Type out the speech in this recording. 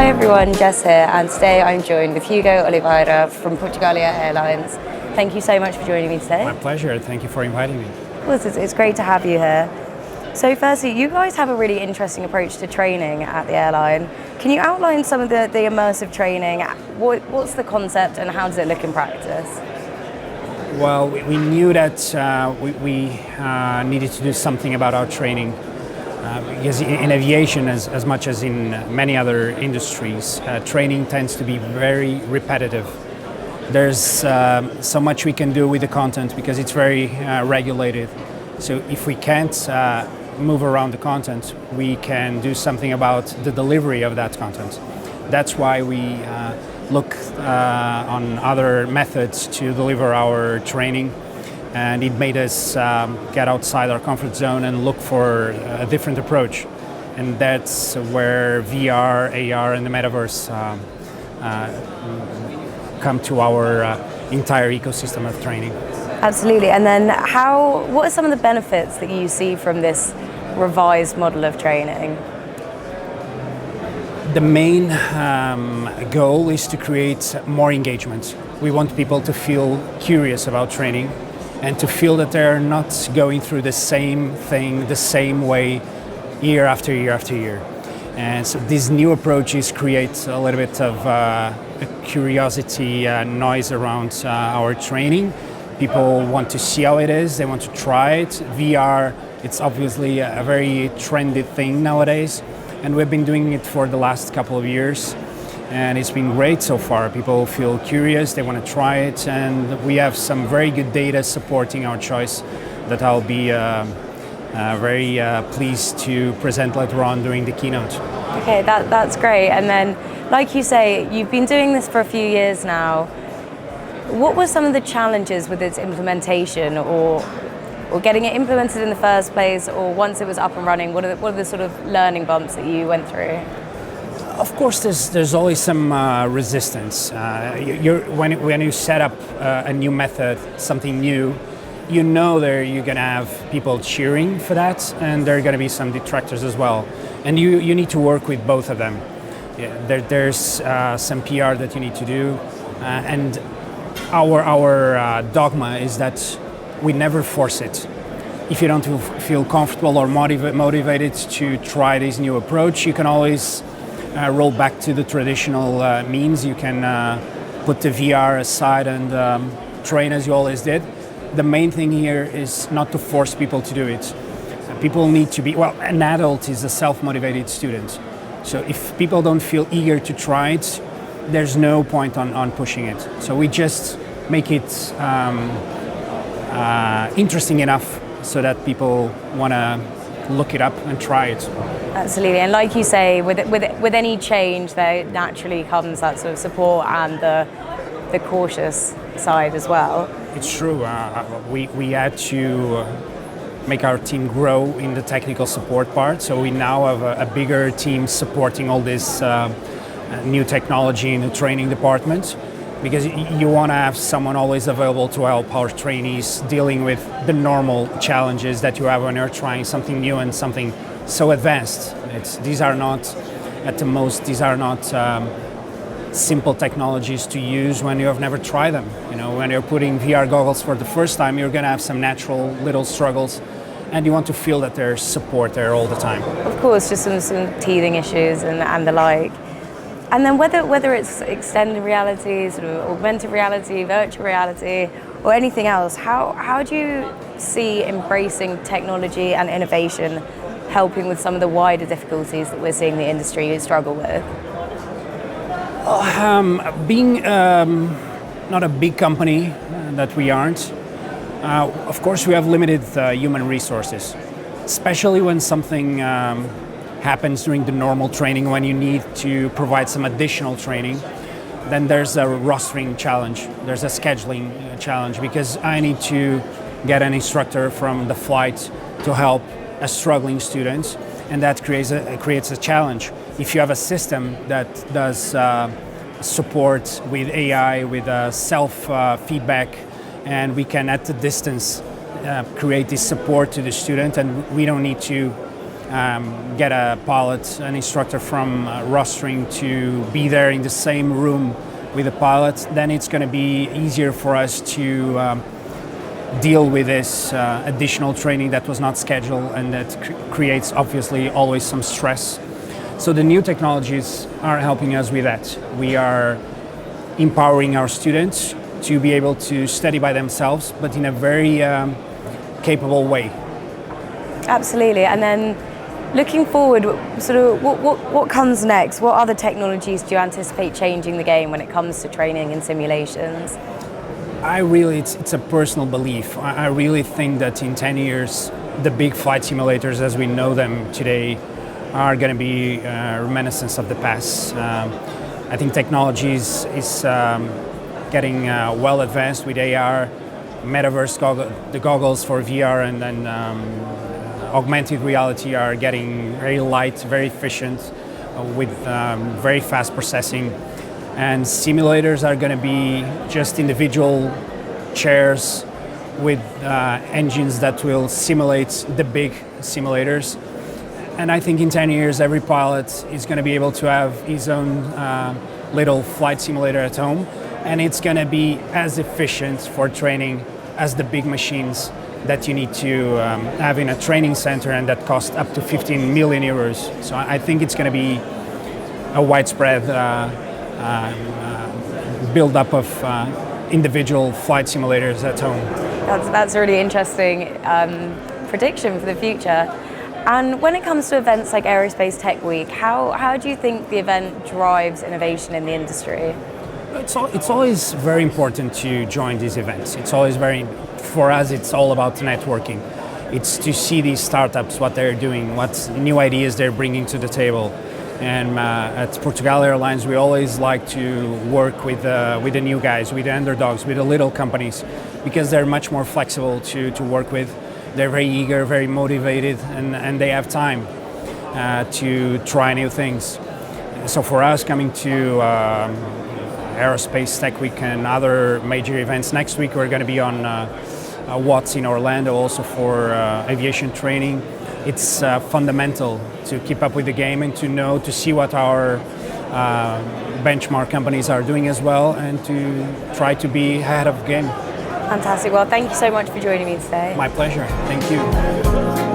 Hi everyone, Jess here, and today I'm joined with Hugo Oliveira from Portugália Airlines. Thank you so much for joining me today. My pleasure, thank you for inviting me. Well, it's great to have you here. So firstly, you guys have a really interesting approach to training at the airline. Can you outline some of the immersive training? What's the concept and how does it look in practice? Well, we knew that we needed to do something about our training. Because in aviation, as much as in many other industries, training tends to be very repetitive. There's so much we can do with the content because it's very regulated. So if we can't move around the content, we can do something about the delivery of that content. That's why we look on other methods to deliver our training. And it made us get outside our comfort zone and look for a different approach. And that's where VR, AR, and the Metaverse come to our entire ecosystem of training. Absolutely. And then what are some of the benefits that you see from this revised model of training? The main goal is to create more engagement. We want people to feel curious about training and to feel that they're not going through the same thing the same way year after year after year. And so these new approaches create a little bit of a curiosity noise around our training. People want to see how it is, they want to try it. VR, it's obviously a very trendy thing nowadays, and we've been doing it for the last couple of years. And it's been great so far. People feel curious, they want to try it, and we have some very good data supporting our choice that I'll be very pleased to present later on during the keynote. Okay, that's great. And then, like you say, you've been doing this for a few years now. What were some of the challenges with its implementation or getting it implemented in the first place, or once it was up and running, what are the sort of learning bumps that you went through? Of course, there's always some resistance. When you set up a new method, something new, you know you're going to have people cheering for that, and there are going to be some detractors as well. And you need to work with both of them. Yeah, there's some PR that you need to do, and our dogma is that we never force it. If you don't feel comfortable or motivated to try this new approach, you can always roll back to the traditional means. You can put the VR aside and train as you always did. The main thing here is not to force people to do it. People need to be, an adult is a self-motivated student. So if people don't feel eager to try it, there's no point on pushing it. So we just make it interesting enough so that people want to look it up and try it. Absolutely, and like you say, with any change, there naturally comes that sort of support and the cautious side as well. It's true. We had to make our team grow in the technical support part, so we now have a bigger team supporting all this new technology in the training department, because you want to have someone always available to help our trainees dealing with the normal challenges that you have when you're trying something new and something so advanced. These are not simple technologies to use when you have never tried them. You know, when you're putting VR goggles for the first time, you're going to have some natural little struggles, and you want to feel that there's support there all the time. Of course, just some teething issues and the like. And then whether it's extended reality, sort of augmented reality, virtual reality, or anything else, how do you see embracing technology and innovation helping with some of the wider difficulties that we're seeing the industry struggle with? Being not a big company that we aren't, of course we have limited human resources, especially when something happens during the normal training, when you need to provide some additional training. Then there's a rostering challenge, there's a scheduling challenge, because I need to get an instructor from the flight to help a struggling student, and that creates a challenge. If you have a system that does support with AI, with self-feedback, and we can at the distance create this support to the student, and we don't need to get a pilot, an instructor from rostering to be there in the same room with the pilot, then it's going to be easier for us to deal with this additional training that was not scheduled and that creates obviously always some stress. So the new technologies are helping us with that. We are empowering our students to be able to study by themselves, but in a very capable way. Absolutely. And then looking forward, sort of what comes next? What other technologies do you anticipate changing the game when it comes to training and simulations? It's a personal belief. I really think that in 10 years, the big flight simulators as we know them today are going to be reminiscence of the past. I think technology is getting well advanced with AR, Metaverse, the goggles for VR, and then augmented reality are getting very light, very efficient, with very fast processing. And simulators are going to be just individual chairs with engines that will simulate the big simulators. And I think in 10 years, every pilot is going to be able to have his own little flight simulator at home. And it's going to be as efficient for training as the big machines that you need to have in a training center and that cost up to 15 million euros. So I think it's going to be a widespread build-up of individual flight simulators at home. That's a really interesting prediction for the future. And when it comes to events like Aerospace Tech Week, how do you think the event drives innovation in the industry? It's always very important to join these events. For us, it's all about networking. It's to see these startups, what they're doing, what new ideas they're bringing to the table. And at Portugália Airlines, we always like to work with the new guys, with the underdogs, with the little companies, because they're much more flexible to work with. They're very eager, very motivated, and they have time to try new things. So for us, coming to Aerospace Tech Week and other major events next week, we're going to be on Watts in Orlando also for aviation training. It's fundamental to keep up with the game and to see what our benchmark companies are doing as well, and to try to be ahead of the game. Fantastic. Well, thank you so much for joining me today. My pleasure. Thank you.